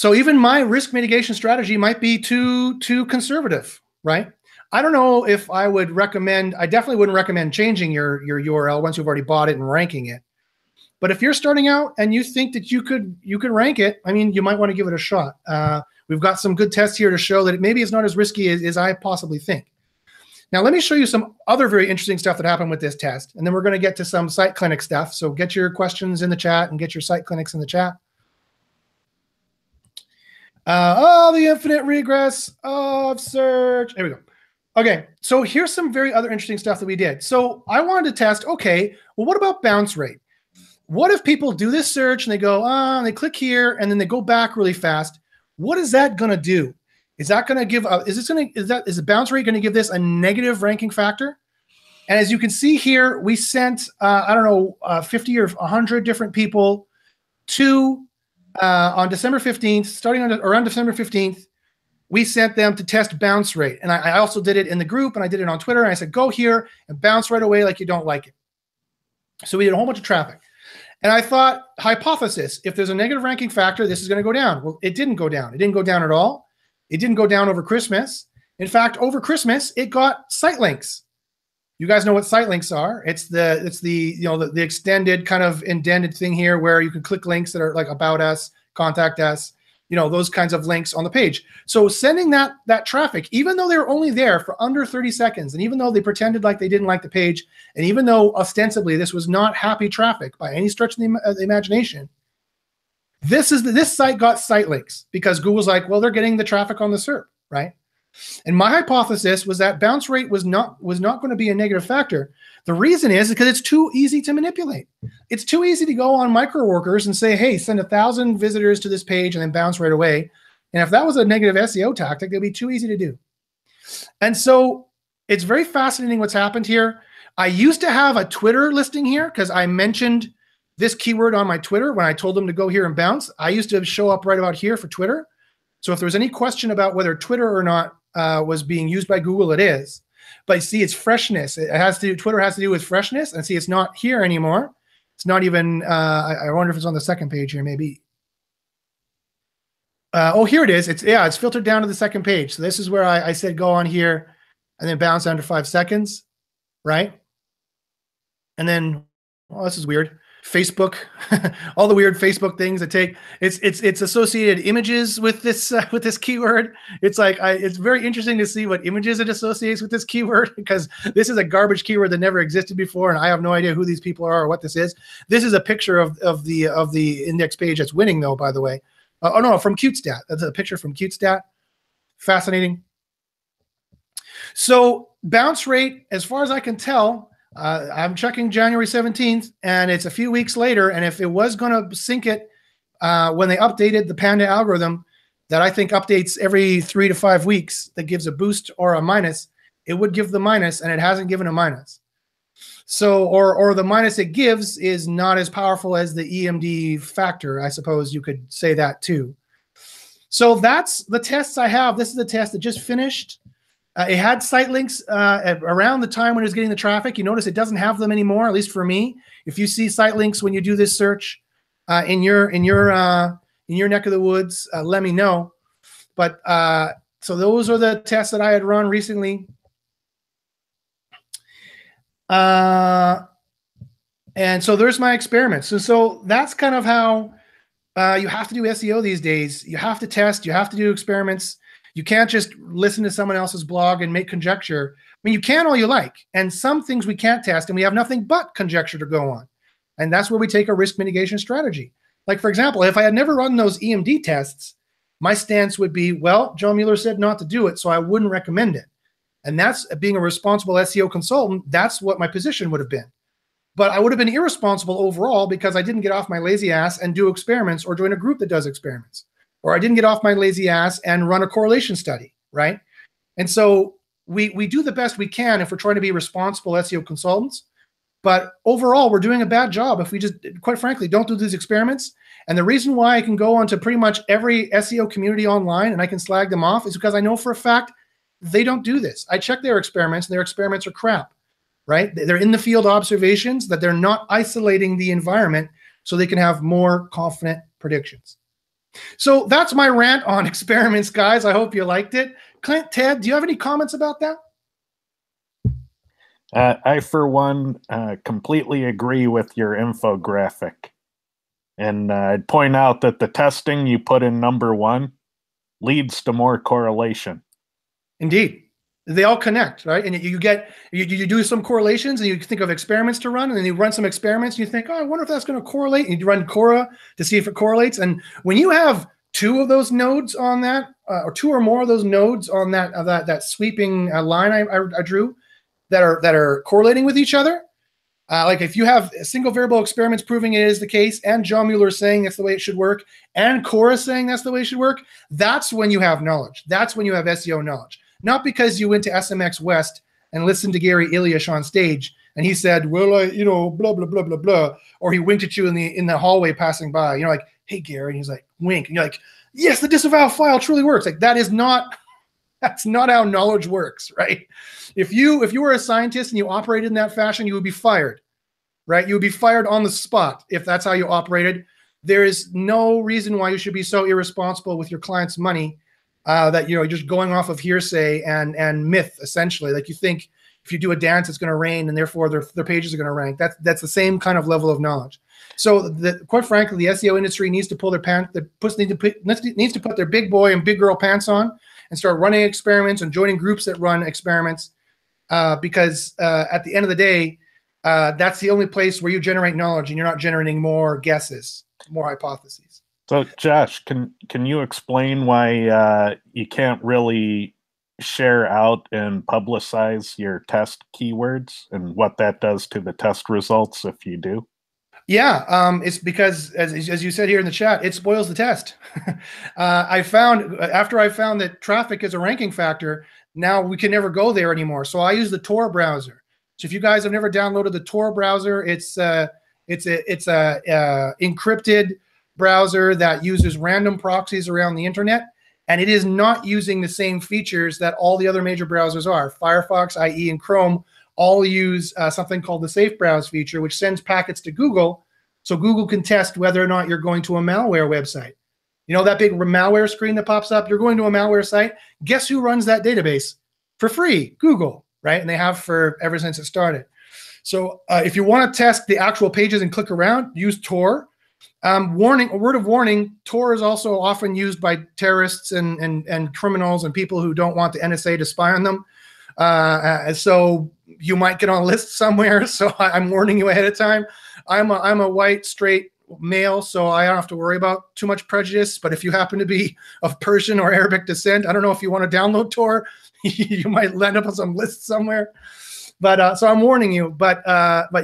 even my risk mitigation strategy might be too conservative, right? I don't know if I would recommend. I definitely wouldn't recommend changing your URL once you've already bought it and ranking it. But if you're starting out and you think that you could rank it, I mean, you might want to give it a shot. We've got some good tests here to show that maybe it's not as risky as I possibly think. Now, let me show you some other very interesting stuff that happened with this test, and then we're going to get to some site clinic stuff. So get your questions in the chat and get your site clinics in the chat. The infinite regress of search. There we go. Okay, so here's some very other interesting stuff that we did. So I wanted to test, okay, well, what about bounce rate? What if people do this search and they go, and they click here, and then they go back really fast? What is that going to do? Is that going to give is the bounce rate going to give this a negative ranking factor? And as you can see here, we sent, 50 or 100 different people to, on December 15th, starting around December 15th, we sent them to test bounce rate. And I also did it in the group, and I did it on Twitter, and I said, go here and bounce right away like you don't like it. So we did a whole bunch of traffic. And I thought, hypothesis, if there's a negative ranking factor, this is going to go down. Well, it didn't go down. It didn't go down at all. It didn't go down over Christmas. In fact, over Christmas, it got site links. You guys know what site links are. It's the you know, the extended kind of indented thing here where you can click links that are like about us, contact us, you know, those kinds of links on the page. So sending that traffic, even though they were only there for under 30 seconds, and even though they pretended like they didn't like the page, and even though ostensibly this was not happy traffic by any stretch of the imagination, this site got site links because Google's like, well, they're getting the traffic on the SERP, right? And my hypothesis was that bounce rate was not going to be a negative factor. The reason is because it's too easy to manipulate. It's too easy to go on microworkers and say, hey, send 1,000 visitors to this page and then bounce right away. And if that was a negative SEO tactic, it'd be too easy to do. And so it's very fascinating what's happened here. I used to have a Twitter listing here because I mentioned this keyword on my Twitter when I told them to go here and bounce. I used to show up right about here for Twitter. So if there was any question about whether Twitter or not was being used by Google, it is. But see, it's freshness. Twitter has to do with freshness. And see, it's not here anymore. It's not even, I wonder if it's on the second page here, maybe. Oh, here it is. It's filtered down to the second page. So this is where I said go on here and then bounce under 5 seconds, right? And then, oh, this is weird. Facebook, all the weird Facebook things that take it's associated images with this keyword. It's like it's very interesting to see what images it associates with this keyword because this is a garbage keyword that never existed before, and I have no idea who these people are or what this is. This is a picture of the index page that's winning, though. By the way, oh no, from CuteStat. That's a picture from CuteStat. Fascinating. So bounce rate, as far as I can tell. I'm checking January 17th, and it's a few weeks later. And if it was going to sync it when they updated the Panda algorithm, that I think updates every 3 to 5 weeks, that gives a boost or a minus, it would give the minus, and it hasn't given a minus. So, or the minus it gives is not as powerful as the EMD factor. I suppose you could say that too. So that's the tests I have. This is the test that just finished. It had site links around the time when it was getting the traffic. You notice it doesn't have them anymore, at least for me. If you see site links when you do this search in your neck of the woods, let me know. But so those are the tests that I had run recently. And so there's my experiments. So that's kind of how you have to do SEO these days. You have to test. You have to do experiments. You can't just listen to someone else's blog and make conjecture. I mean, you can all you like. And some things we can't test, and we have nothing but conjecture to go on. And that's where we take a risk mitigation strategy. Like, for example, if I had never run those EMD tests, my stance would be, well, Joe Mueller said not to do it, so I wouldn't recommend it. And that's being a responsible SEO consultant. That's what my position would have been. But I would have been irresponsible overall because I didn't get off my lazy ass and do experiments or join a group that does experiments. Or I didn't get off my lazy ass and run a correlation study, right? And so we do the best we can if we're trying to be responsible SEO consultants. But overall, we're doing a bad job if we just, quite frankly, don't do these experiments. And the reason why I can go onto pretty much every SEO community online and I can slag them off is because I know for a fact they don't do this. I check their experiments, and their experiments are crap, right? They're in the field observations that they're not isolating the environment so they can have more confident predictions. So that's my rant on experiments, guys. I hope you liked it. Clint, Ted, do you have any comments about that? I, for one, completely agree with your infographic. And I'd point out that the testing you put in number 1 leads to more correlation. Indeed. They all connect, right? And you do some correlations, and you think of experiments to run, and then you run some experiments, and you think, oh, I wonder if that's going to correlate. And you run Cora to see if it correlates. And when you have 2 of those nodes on that, or 2 or more of those nodes on that sweeping line I drew that are correlating with each other, like if you have single variable experiments proving it is the case, and John Mueller saying that's the way it should work, and Cora saying that's the way it should work, that's when you have knowledge. That's when you have SEO knowledge. Not because you went to SMX West and listened to Gary Ilyish on stage and he said, well, blah, blah, blah, blah, blah. Or he winked at you in the hallway passing by. You're like, hey, Gary. And he's like, wink. And you're like, yes, the disavow file truly works. Like that's not how knowledge works, right? If you were a scientist and you operated in that fashion, you would be fired. right? You would be fired on the spot if that's how you operated. There is no reason why you should be so irresponsible with your client's money that you're just going off of hearsay and myth, essentially. Like you think if you do a dance, it's going to rain, and therefore their pages are going to rank. That's the same kind of level of knowledge. So, quite frankly, the SEO industry needs to pull their pants, needs to put their big boy and big girl pants on and start running experiments and joining groups that run experiments, because at the end of the day, that's the only place where you generate knowledge, and you're not generating more guesses, more hypotheses. So, Josh, can you explain why you can't really share out and publicize your test keywords and what that does to the test results if you do? Yeah, it's because, as you said here in the chat, it spoils the test. After I found that traffic is a ranking factor, now we can never go there anymore. So I use the Tor browser. So if you guys have never downloaded the Tor browser, it's a encrypted browser that uses random proxies around the internet, and it is not using the same features that all the other major browsers are. Firefox, IE, and Chrome all use something called the Safe Browse feature, which sends packets to Google, so Google can test whether or not you're going to a malware website. You know that big malware screen that pops up? You're going to a malware site. Guess who runs that database for free? Google, right? And they have for ever since it started. So if you want to test the actual pages and click around, use Tor. A word of warning, Tor is also often used by terrorists and criminals and people who don't want the NSA to spy on them. So you might get on a list somewhere. So I'm warning you ahead of time. I'm a white, straight male, so I don't have to worry about too much prejudice. But if you happen to be of Persian or Arabic descent, I don't know if you want to download Tor. You might land up on some list somewhere. But so I'm warning you. But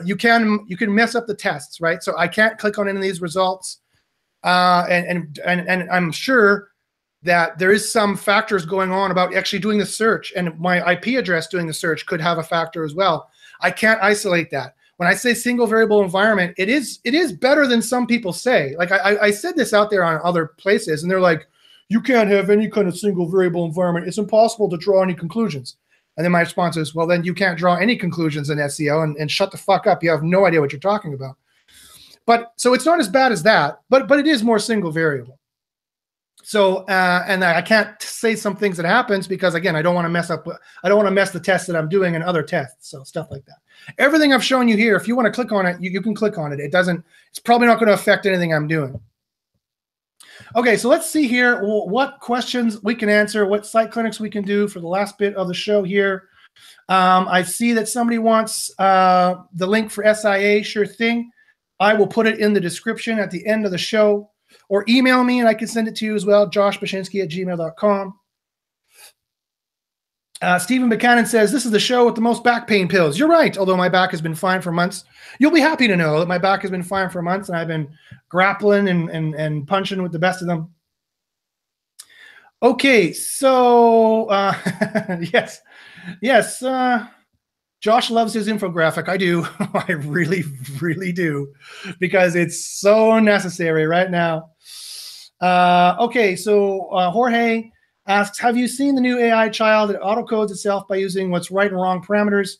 you can mess up the tests, right? So I can't click on any of these results, and I'm sure that there is some factors going on about actually doing the search, and my IP address doing the search could have a factor as well. I can't isolate that. When I say single variable environment, it is better than some people say. Like I said this out there on other places, and they're like, you can't have any kind of single variable environment. It's impossible to draw any conclusions. And then my response is, well, then you can't draw any conclusions in SEO, and shut the fuck up. You have no idea what you're talking about. But so it's not as bad as that, but it is more single variable. So and I can't say some things that happens because, again, I don't want to mess the tests that I'm doing and other tests. So stuff like that. Everything I've shown you here, if you want to click on it, you can click on it. It's probably not going to affect anything I'm doing. Okay, so let's see here what questions we can answer, what site clinics we can do for the last bit of the show here. I see that somebody wants the link for SIA. Sure thing. I will put it in the description at the end of the show, or email me and I can send it to you as well, joshbachynski@gmail.com. Stephen Buchanan says, this is the show with the most back pain pills. You're right, although my back has been fine for months. You'll be happy to know that my back has been fine for months, and I've been grappling and punching with the best of them. Okay, so yes. Josh loves his infographic. I do. I really, really do, because it's so necessary right now. Okay, so Jorge asks, have you seen the new AI child that autocodes itself by using what's right and wrong parameters?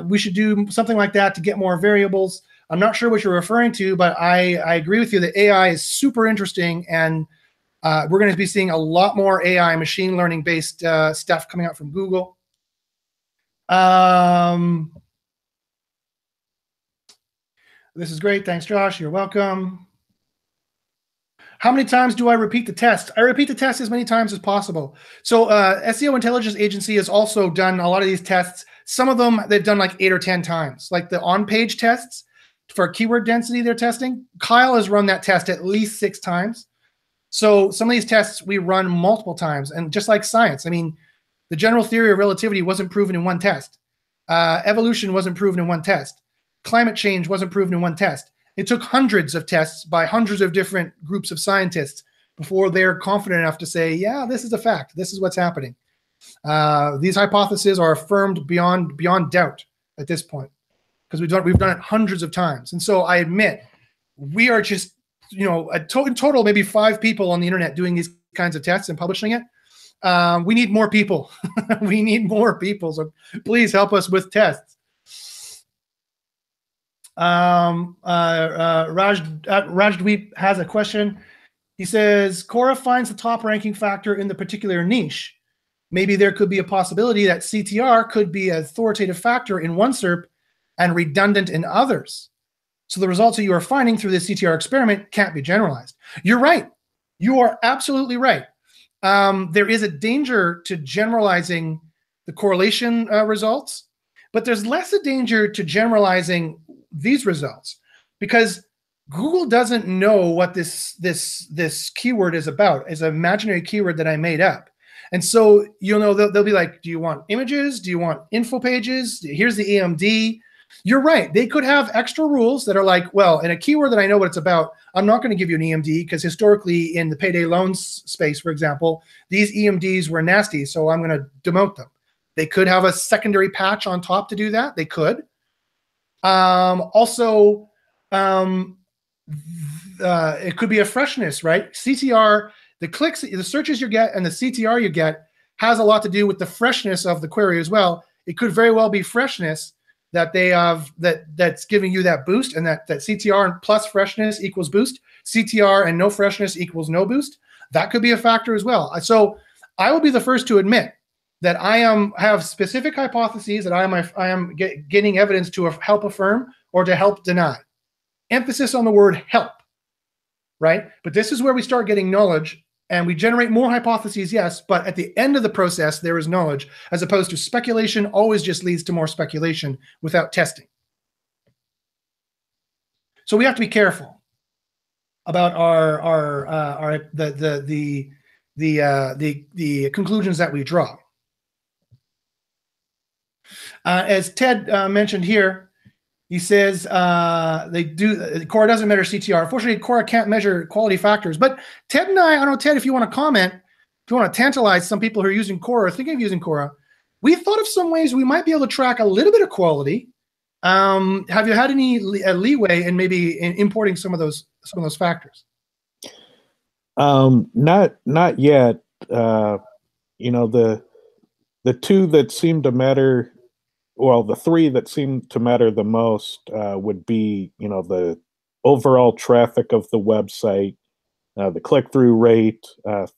We should do something like that to get more variables. I'm not sure what you're referring to, but I agree with you that AI is super interesting, and we're going to be seeing a lot more AI machine learning based stuff coming out from Google. This is great. Thanks, Josh. You're welcome. How many times do I repeat the test? I repeat the test as many times as possible. So SEO Intelligence Agency has also done a lot of these tests. Some of them they've done like 8 or 10 times, like the on-page tests for keyword density they're testing. Kyle has run that test at least 6 times. So some of these tests we run multiple times. And just like science, I mean, the general theory of relativity wasn't proven in one test. Evolution wasn't proven in one test. Climate change wasn't proven in one test. It took hundreds of tests by hundreds of different groups of scientists before they're confident enough to say, yeah, this is a fact. This is what's happening. These hypotheses are affirmed beyond doubt at this point, because we've done it hundreds of times. And so I admit we are just, in total maybe 5 people on the internet doing these kinds of tests and publishing it. We need more people. We need more people. So please help us with tests. Rajdweep has a question. He says, Quora finds the top ranking factor in the particular niche. Maybe there could be a possibility that CTR could be an authoritative factor in one SERP and redundant in others. So the results that you are finding through this CTR experiment can't be generalized. You're right. You are absolutely right. There is a danger to generalizing the correlation results, but there's less a danger to generalizing these results because Google doesn't know what this keyword is about. It's an imaginary keyword that I made up. And so, you know, they'll be like, do you want images? Do you want info pages? Here's the EMD. You're right. They could have extra rules that are like, well, in a keyword that I know what it's about, I'm not going to give you an EMD because historically in the payday loans space, for example, these EMDs were nasty. So I'm going to demote them. They could have a secondary patch on top to do that. They could. It could be a freshness, right? CTR, the clicks, the searches you get and the CTR you get has a lot to do with the freshness of the query as well. It could very well be freshness that they have that's giving you that boost, and that CTR plus freshness equals boost. CTR and no freshness equals no boost. That could be a factor as well. So I will be the first to admit that I have specific hypotheses that I am getting evidence to help affirm or to help deny. Emphasis on the word help, right? But this is where we start getting knowledge, and we generate more hypotheses, yes, but at the end of the process, there is knowledge, as opposed to speculation always just leads to more speculation without testing. So we have to be careful about the conclusions that we draw. As Ted mentioned here, he says Quora doesn't measure CTR. Unfortunately, Quora can't measure quality factors. But Ted and I don't know, Ted, if you want to comment, if you want to tantalize some people who are using Quora or thinking of using Quora, we thought of some ways we might be able to track a little bit of quality. Have you had any leeway in maybe importing some of those factors? Not yet. You know, the two that seem to matter. Well, the three that seem to matter the most would be, you know, the overall traffic of the website, the click-through rate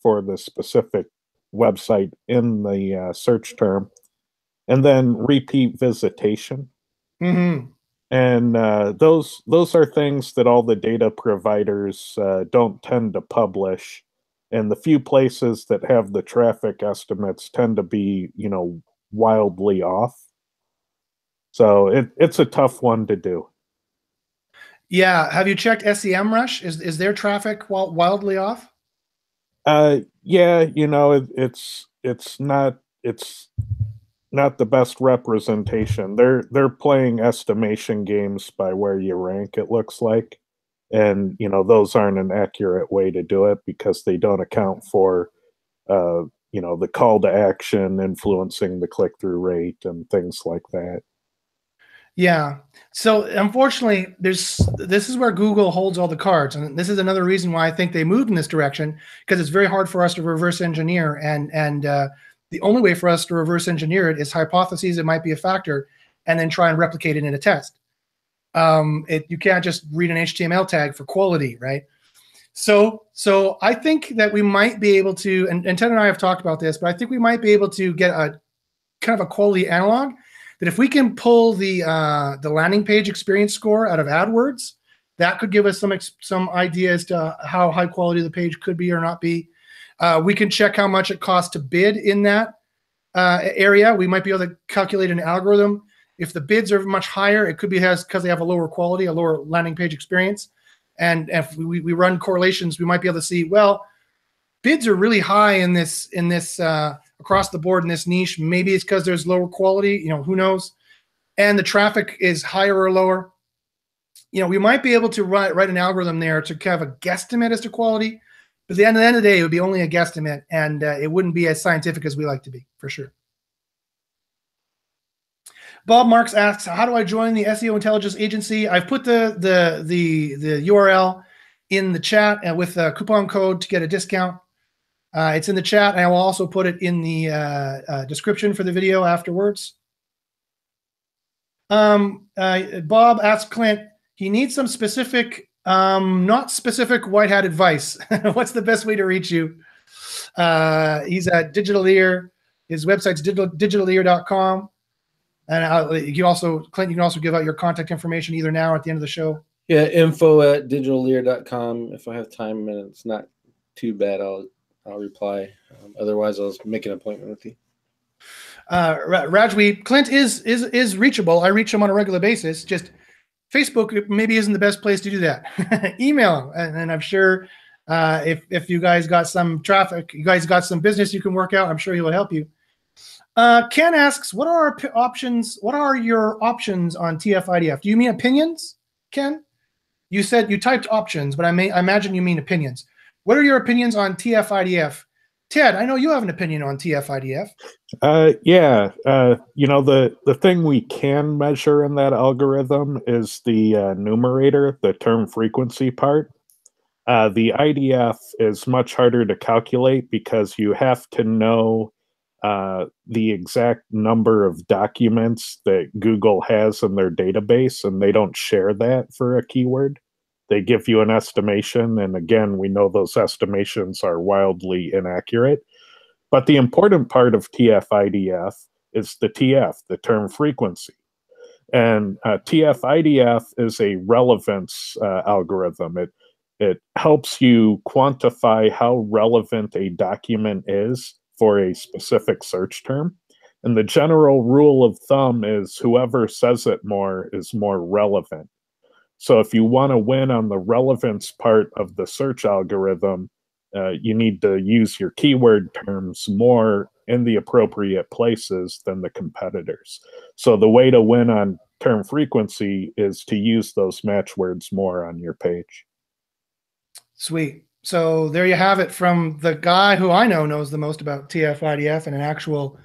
for the specific website in the search term, and then repeat visitation. Mm-hmm. And those are things that all the data providers don't tend to publish. And the few places that have the traffic estimates tend to be, you know, wildly off. So it's a tough one to do. Yeah. Have you checked SEMrush? Is their traffic wildly off? Yeah, you know, it's not the best representation. They're playing estimation games by where you rank, it looks like. And, you know, those aren't an accurate way to do it because they don't account for you know, the call to action influencing the click-through rate and things like that. Yeah. So unfortunately, this is where Google holds all the cards. And this is another reason why I think they moved in this direction, because it's very hard for us to reverse engineer. And the only way for us to reverse engineer it is hypotheses it might be a factor and then try and replicate it in a test. You can't just read an HTML tag for quality, right? So I think that we might be able to, and Ted and I have talked about this, but I think we might be able to get a kind of a quality analog that if we can pull the landing page experience score out of AdWords, that could give us some idea as to how high quality the page could be or not be. We can check how much it costs to bid in that area. We might be able to calculate an algorithm. If the bids are much higher, it could be because they have a lower quality, a lower landing page experience. And if we run correlations, we might be able to see, well, bids are really high in this across the board in this niche. Maybe it's because there's lower quality, you know, who knows? And the traffic is higher or lower. You know, we might be able to write an algorithm there to kind of a guesstimate as to quality. But at the end of the day, it would be only a guesstimate, and it wouldn't be as scientific as we like to be, for sure. Bob Marks asks, how do I join the SEO Intelligence Agency? I've put the URL in the chat and with a coupon code to get a discount. It's in the chat, and I will also put it in the description for the video afterwards. Bob asked Clint, he needs some specific, not specific white hat advice. What's the best way to reach you? He's at Digital Ear. His website's digitalear.com. And Clint, you can also give out your contact information either now or at the end of the show. Yeah, info@digitalear.com. If I have time and it's not too bad, I'll reply. Otherwise, I'll make an appointment with you. Rajweeb, Clint is reachable. I reach him on a regular basis. Just Facebook maybe isn't the best place to do that. Email him, and I'm sure if you guys got some traffic, you guys got some business you can work out, I'm sure he will help you. Ken asks, what are our options? What are your options on TF-IDF? Do you mean opinions, Ken? You said you typed options, but I imagine you mean opinions. What are your opinions on TF-IDF? Ted, I know you have an opinion on TF-IDF. Yeah. The thing we can measure in that algorithm is the numerator, the term frequency part. The IDF is much harder to calculate because you have to know the exact number of documents that Google has in their database, and they don't share that for a keyword. They give you an estimation, and again, we know those estimations are wildly inaccurate. But the important part of TF-IDF is the TF, the term frequency. And TF-IDF is a relevance algorithm. It helps you quantify how relevant a document is for a specific search term. And the general rule of thumb is whoever says it more is more relevant. So if you want to win on the relevance part of the search algorithm, you need to use your keyword terms more in the appropriate places than the competitors. So the way to win on term frequency is to use those match words more on your page. Sweet. So there you have it from the guy who I know knows the most about TF-IDF and an actual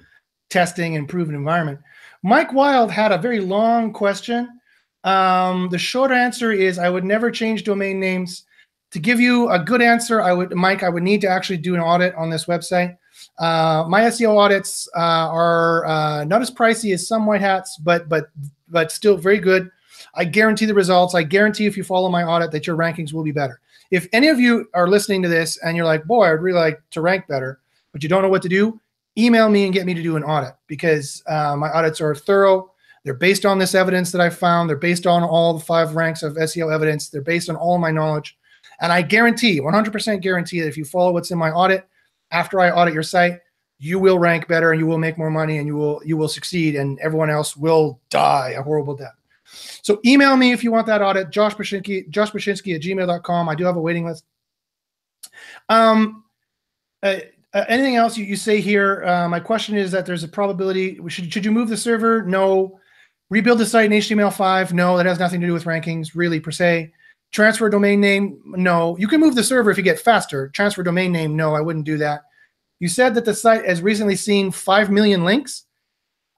testing and proven environment. Mike Wild had a very long question. The short answer is I would never change domain names. To give you a good answer, I would need to actually do an audit on this website. My SEO audits are not as pricey as some white hats, but still very good. I guarantee the results. I guarantee if you follow my audit that your rankings will be better. If any of you are listening to this and you're like, boy, I'd really like to rank better, but you don't know what to do, email me and get me to do an audit, because my audits are thorough. They're based on this evidence that I found. They're based on all the 5 ranks of SEO evidence. They're based on all my knowledge. And I guarantee, 100% guarantee that if you follow what's in my audit, after I audit your site, you will rank better and you will make more money and you will succeed, and everyone else will die a horrible death. So email me if you want that audit, joshbachynski @gmail.com. I do have a waiting list. Anything else you say here? My question is that there's a probability. Should you move the server? No. Rebuild the site in HTML5? No, that has nothing to do with rankings, really, per se. Transfer domain name? No. You can move the server if you get faster. Transfer domain name? No, I wouldn't do that. You said that the site has recently seen 5 million links.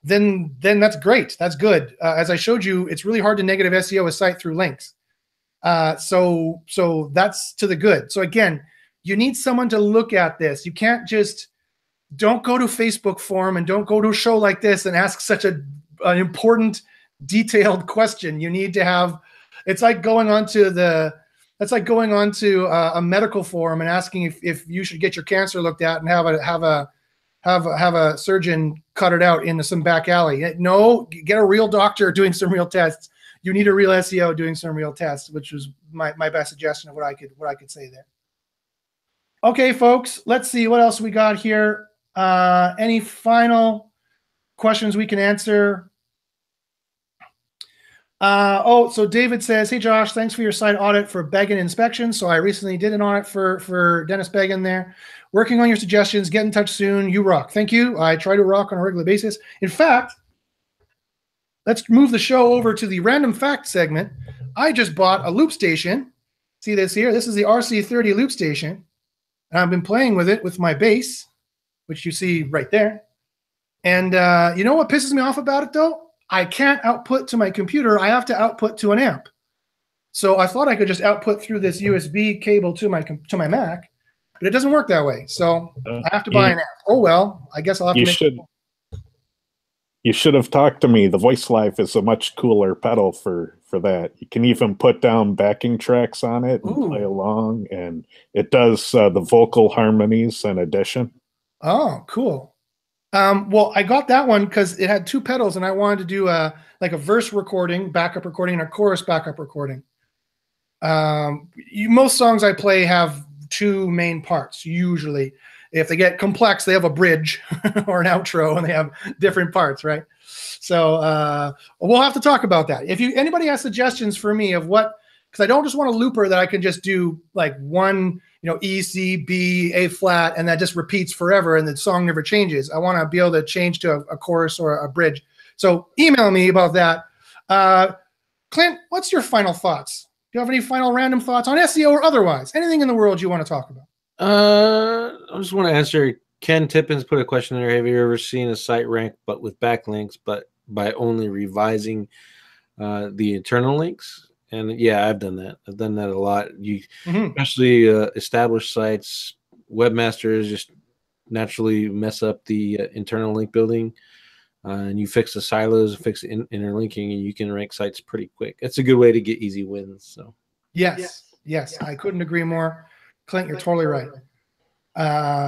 Then that's great. That's good. As I showed you, it's really hard to negative SEO a site through links. So that's to the good. So again, you need someone to look at this. You can't just, don't go to Facebook forum and don't go to a show like this and ask such an important, detailed question. You need to have, it's like going onto a medical forum and asking if you should get your cancer looked at and have a surgeon cut it out into some back alley. No, get a real doctor doing some real tests. You need a real SEO doing some real tests, which was my best suggestion of what I could say there. Okay, folks, let's see what else we got here. Any final questions we can answer? So David says, hey, Josh, thanks for your site audit for Beggin inspection. So I recently did an audit for Dennis Beggin there. Working on your suggestions. Get in touch soon. You rock. Thank you. I try to rock on a regular basis. In fact, let's move the show over to the random fact segment. I just bought a loop station. See this here? This is the RC30 loop station. And I've been playing with it with my bass, which you see right there. And you know what pisses me off about it, though? I can't output to my computer. I have to output to an amp. So I thought I could just output through this USB cable to my Mac, but it doesn't work that way. So I have to buy an amp. Oh, well, I guess I'll have to make You should have talked to me. The Voice Live is a much cooler pedal for that. You can even put down backing tracks on it and play along, and it does the vocal harmonies in addition. Oh, cool. Well, I got that one because it had 2 pedals, and I wanted to do like a verse recording, backup recording, and a chorus backup recording. Most songs I play have 2 main parts. Usually, if they get complex, they have a bridge or an outro, and they have different parts, right? So we'll have to talk about that. If anybody has suggestions for me of what, because I don't just want a looper that I can just do like one, E, C, B, A flat, and that just repeats forever and the song never changes. I want to be able to change to a chorus or a bridge. So email me about that. Clint, what's your final thoughts? Do you have any final random thoughts on SEO or otherwise? Anything in the world you want to talk about? I just want to answer. Ken Tippins put a question there. Have you ever seen a site rank but with backlinks, but by only revising the internal links? And yeah, I've done that. I've done that a lot. Especially established sites, webmasters just naturally mess up the internal link building, and you fix the silos, fix the interlinking, and you can rank sites pretty quick. It's a good way to get easy wins. So yes, I couldn't agree more. Clint, you're totally right.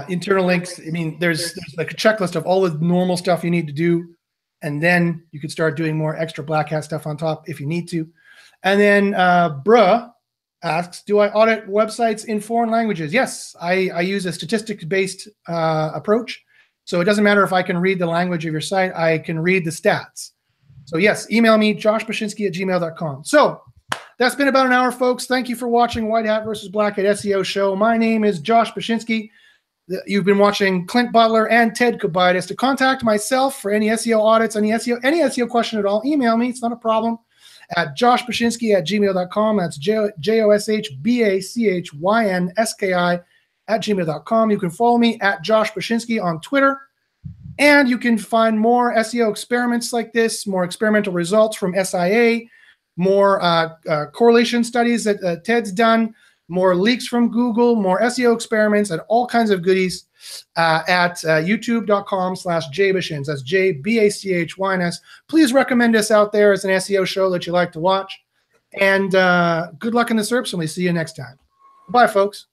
Internal links, I mean, there's like a checklist of all the normal stuff you need to do, and then you could start doing more extra black hat stuff on top if you need to. And then Bruh asks, do I audit websites in foreign languages? Yes, I use a statistics-based approach. So it doesn't matter if I can read the language of your site, I can read the stats. So yes, email me, joshbachynski@gmail.com. So that's been about an hour, folks. Thank you for watching White Hat versus Black Hat SEO Show. My name is Josh Bachynski. You've been watching Clint Butler and Ted Kubitis. To contact myself for any SEO audits, any SEO question at all, email me. It's not a problem. At joshbachynski@gmail.com. That's joshbachynski@gmail.com. You can follow me at Josh Bachynski on Twitter. And you can find more SEO experiments like this, more experimental results from SIA, more correlation studies that Ted's done, more leaks from Google, more SEO experiments, and all kinds of goodies at youtube.com/jbachins. That's JBACHYNS. Please recommend us out there as an SEO show that you like to watch. And good luck in the SERPs, and we see you next time. Bye, folks.